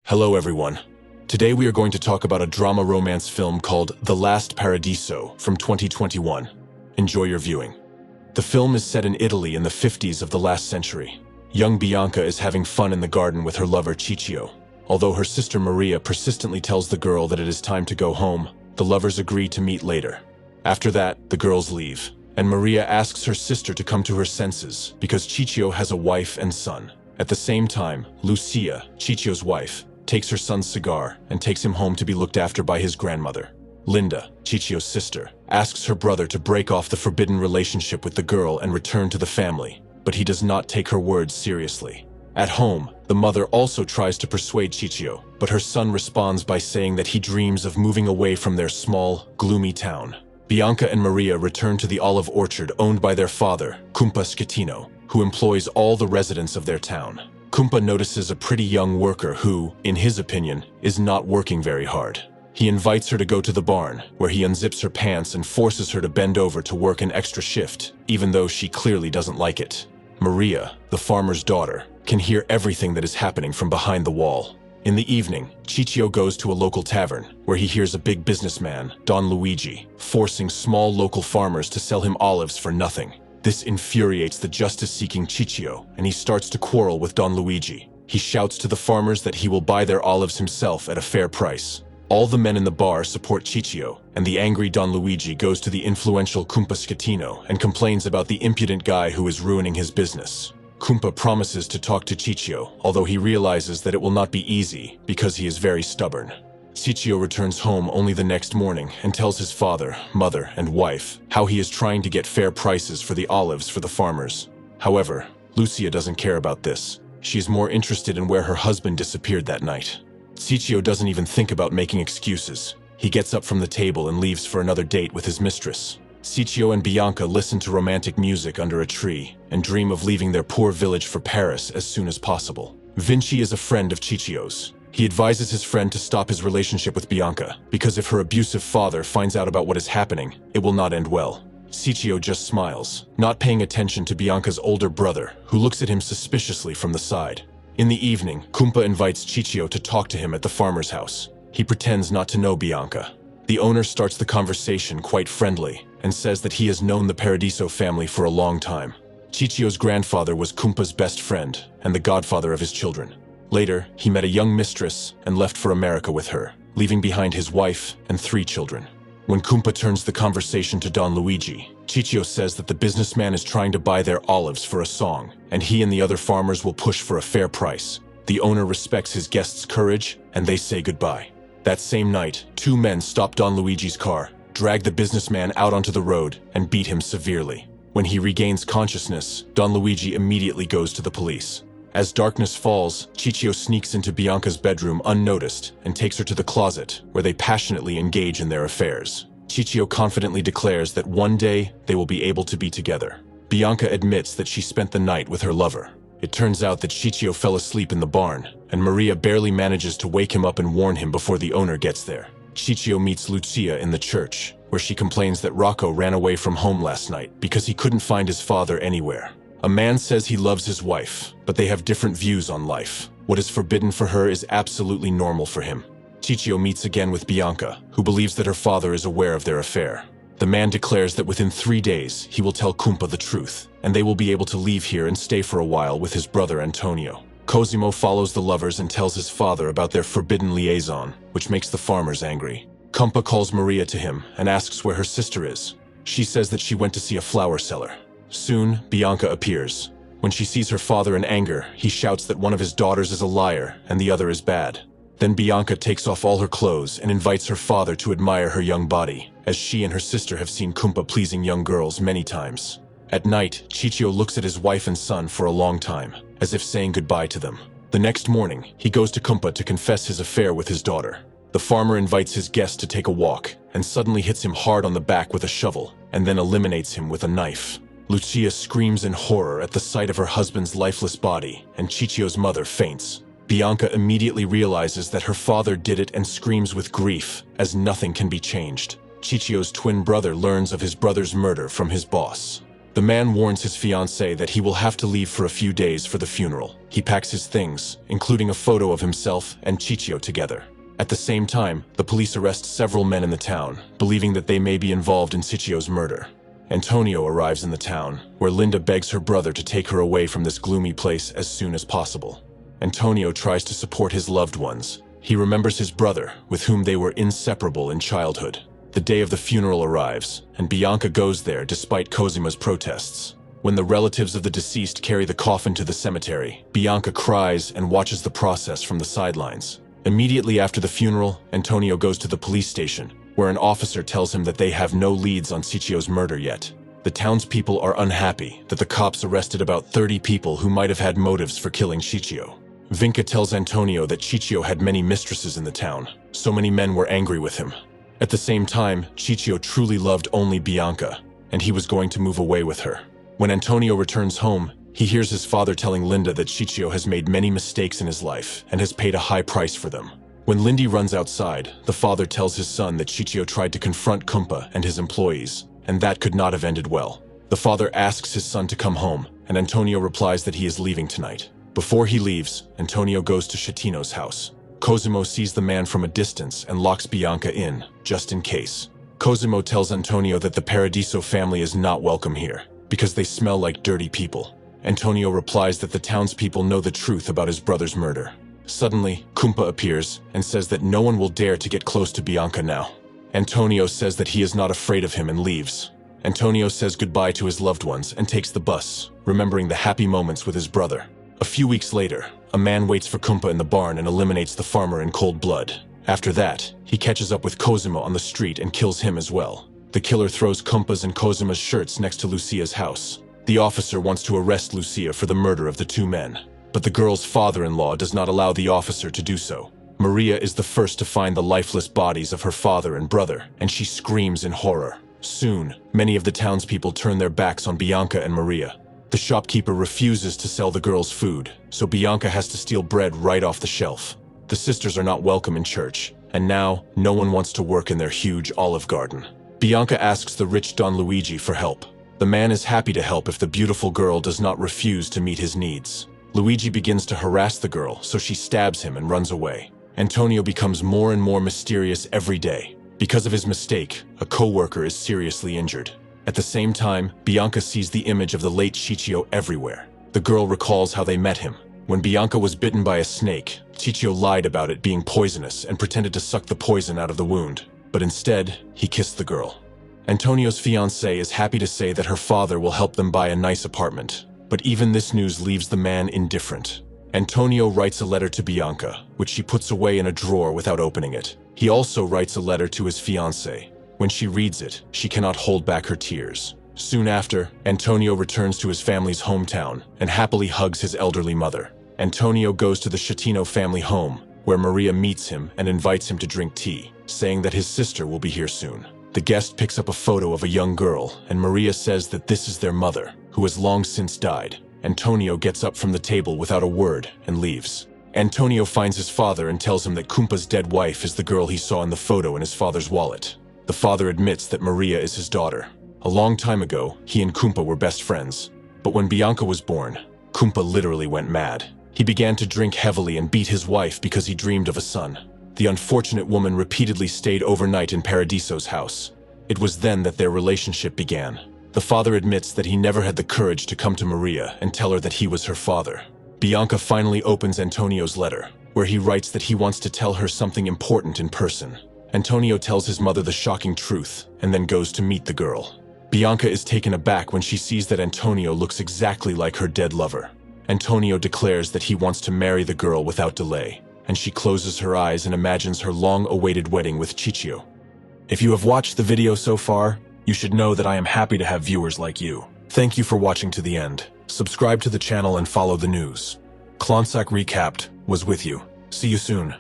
Hello everyone. Today we are going to talk about a drama romance film called The Last Paradiso from 2021. Enjoy your viewing. The film is set in Italy in the 50s of the last century. Young Bianca is having fun in the garden with her lover Ciccio. Although her sister Maria persistently tells the girl that it is time to go home, the lovers agree to meet later. After that, the girls leave, and Maria asks her sister to come to her senses because Ciccio has a wife and son. At the same time, Lucia, Ciccio's wife, takes her son's cigar and takes him home to be looked after by his grandmother. Linda, Ciccio's sister, asks her brother to break off the forbidden relationship with the girl and return to the family, but he does not take her words seriously. At home, the mother also tries to persuade Ciccio, but her son responds by saying that he dreams of moving away from their small, gloomy town. Bianca and Maria return to the olive orchard owned by their father, Cumpa Schettino, who employs all the residents of their town. Cumpa notices a pretty young worker who, in his opinion, is not working very hard. He invites her to go to the barn, where he unzips her pants and forces her to bend over to work an extra shift, even though she clearly doesn't like it. Maria, the farmer's daughter, can hear everything that is happening from behind the wall. In the evening, Ciccio goes to a local tavern, where he hears a big businessman, Don Luigi, forcing small local farmers to sell him olives for nothing. This infuriates the justice-seeking Ciccio, and he starts to quarrel with Don Luigi. He shouts to the farmers that he will buy their olives himself at a fair price. All the men in the bar support Ciccio, and the angry Don Luigi goes to the influential Cumpa Schettino and complains about the impudent guy who is ruining his business. Cumpa promises to talk to Ciccio, although he realizes that it will not be easy because he is very stubborn. Ciccio returns home only the next morning and tells his father, mother, and wife how he is trying to get fair prices for the olives for the farmers. However, Lucia doesn't care about this. She is more interested in where her husband disappeared that night. Ciccio doesn't even think about making excuses. He gets up from the table and leaves for another date with his mistress. Ciccio and Bianca listen to romantic music under a tree and dream of leaving their poor village for Paris as soon as possible. Vinci is a friend of Ciccio's. He advises his friend to stop his relationship with Bianca, because if her abusive father finds out about what is happening, it will not end well. Ciccio just smiles, not paying attention to Bianca's older brother, who looks at him suspiciously from the side. In the evening, Cumpa invites Ciccio to talk to him at the farmer's house. He pretends not to know Bianca. The owner starts the conversation quite friendly, and says that he has known the Paradiso family for a long time. Ciccio's grandfather was Cumpa's best friend, and the godfather of his children. Later, he met a young mistress and left for America with her, leaving behind his wife and 3 children. When Cumpa turns the conversation to Don Luigi, Ciccio says that the businessman is trying to buy their olives for a song, and he and the other farmers will push for a fair price. The owner respects his guest's courage, and they say goodbye. That same night, 2 men stop Don Luigi's car, drag the businessman out onto the road, and beat him severely. When he regains consciousness, Don Luigi immediately goes to the police. As darkness falls, Ciccio sneaks into Bianca's bedroom unnoticed and takes her to the closet, where they passionately engage in their affairs. Ciccio confidently declares that one day they will be able to be together. Bianca admits that she spent the night with her lover. It turns out that Ciccio fell asleep in the barn, and Maria barely manages to wake him up and warn him before the owner gets there. Ciccio meets Lucia in the church, where she complains that Rocco ran away from home last night because he couldn't find his father anywhere. A man says he loves his wife, but they have different views on life. What is forbidden for her is absolutely normal for him. Ciccio meets again with Bianca, who believes that her father is aware of their affair. The man declares that within 3 days, he will tell Cumpa the truth, and they will be able to leave here and stay for a while with his brother Antonio. Cosimo follows the lovers and tells his father about their forbidden liaison, which makes the farmers angry. Cumpa calls Maria to him and asks where her sister is. She says that she went to see a flower seller. Soon, Bianca appears. When she sees her father in anger, he shouts that one of his daughters is a liar and the other is bad. Then Bianca takes off all her clothes and invites her father to admire her young body, as she and her sister have seen Cumpa pleasing young girls many times. At night, Ciccio looks at his wife and son for a long time, as if saying goodbye to them. The next morning, he goes to Cumpa to confess his affair with his daughter. The farmer invites his guest to take a walk, and suddenly hits him hard on the back with a shovel, and then eliminates him with a knife. Lucia screams in horror at the sight of her husband's lifeless body, and Ciccio's mother faints. Bianca immediately realizes that her father did it and screams with grief, as nothing can be changed. Ciccio's twin brother learns of his brother's murder from his boss. The The man warns his fiancée that he will have to leave for a few days for the funeral. He packs his things, including a photo of himself and Chichio together. At the same time, the police arrest several men in the town, believing that they may be involved in Chichio's murder. Antonio arrives in the town, where Linda begs her brother to take her away from this gloomy place as soon as possible. Antonio tries to support his loved ones. He remembers his brother, with whom they were inseparable in childhood. The day of the funeral arrives, and Bianca goes there despite Cozima's protests. When the relatives of the deceased carry the coffin to the cemetery, Bianca cries and watches the process from the sidelines. Immediately after the funeral, Antonio goes to the police station, where an officer tells him that they have no leads on Chichio's murder yet. The townspeople are unhappy that the cops arrested about 30 people who might have had motives for killing Chichio. Vinca tells Antonio that Chichio had many mistresses in the town. So many men were angry with him. At the same time, Chichio truly loved only Bianca, and he was going to move away with her. When Antonio returns home, he hears his father telling Linda that Chichio has made many mistakes in his life and has paid a high price for them. When Lindy runs outside, the father tells his son that Chichio tried to confront Kumpa and his employees, and that could not have ended well. The father asks his son to come home, and Antonio replies that he is leaving tonight. Before he leaves, Antonio goes to Schettino's house. Cosimo sees the man from a distance and locks Bianca in, just in case. Cosimo tells Antonio that the Paradiso family is not welcome here, because they smell like dirty people. Antonio replies that the townspeople know the truth about his brother's murder. Suddenly, Kumpa appears and says that no one will dare to get close to Bianca now. Antonio says that he is not afraid of him and leaves. Antonio says goodbye to his loved ones and takes the bus, remembering the happy moments with his brother. A few weeks later, a man waits for Kumpa in the barn and eliminates the farmer in cold blood. After that, he catches up with Cosimo on the street and kills him as well. The killer throws Kumpa's and Cosima's shirts next to Lucia's house. The officer wants to arrest Lucia for the murder of the two men, but the girl's father-in-law does not allow the officer to do so. Maria is the first to find the lifeless bodies of her father and brother, and she screams in horror. Soon, many of the townspeople turn their backs on Bianca and Maria. The shopkeeper refuses to sell the girls food, so Bianca has to steal bread right off the shelf. The sisters are not welcome in church, and now no one wants to work in their huge olive garden. Bianca asks the rich Don Luigi for help. The man is happy to help if the beautiful girl does not refuse to meet his needs. Luigi begins to harass the girl, so she stabs him and runs away. Antonio becomes more and more mysterious every day. Because of his mistake, a co-worker is seriously injured. At the same time, Bianca sees the image of the late Chichio everywhere. The girl recalls how they met him. When Bianca was bitten by a snake, Chichio lied about it being poisonous and pretended to suck the poison out of the wound. But instead, he kissed the girl. Antonio's fiancée is happy to say that her father will help them buy a nice apartment. But even this news leaves the man indifferent. Antonio writes a letter to Bianca, which she puts away in a drawer without opening it. He also writes a letter to his fiancée. When she reads it, she cannot hold back her tears. Soon after, Antonio returns to his family's hometown and happily hugs his elderly mother. Antonio goes to the Schettino family home, where Maria meets him and invites him to drink tea, saying that his sister will be here soon. The guest picks up a photo of a young girl, and Maria says that this is their mother, who has long since died. Antonio gets up from the table without a word and leaves. Antonio finds his father and tells him that Kumpa's dead wife is the girl he saw in the photo in his father's wallet. The father admits that Maria is his daughter. A long time ago, he and Kumpa were best friends. But when Bianca was born, Kumpa literally went mad. He began to drink heavily and beat his wife because he dreamed of a son. The unfortunate woman repeatedly stayed overnight in Paradiso's house. It was then that their relationship began. The father admits that he never had the courage to come to Maria and tell her that he was her father. Bianca finally opens Antonio's letter, where he writes that he wants to tell her something important in person. Antonio tells his mother the shocking truth, and then goes to meet the girl. Bianca is taken aback when she sees that Antonio looks exactly like her dead lover. Antonio declares that he wants to marry the girl without delay, and she closes her eyes and imagines her long-awaited wedding with Chichio. If you have watched the video so far, you should know that I am happy to have viewers like you. Thank you for watching to the end. Subscribe to the channel and follow the news. Klontsak Recapped was with you. See you soon.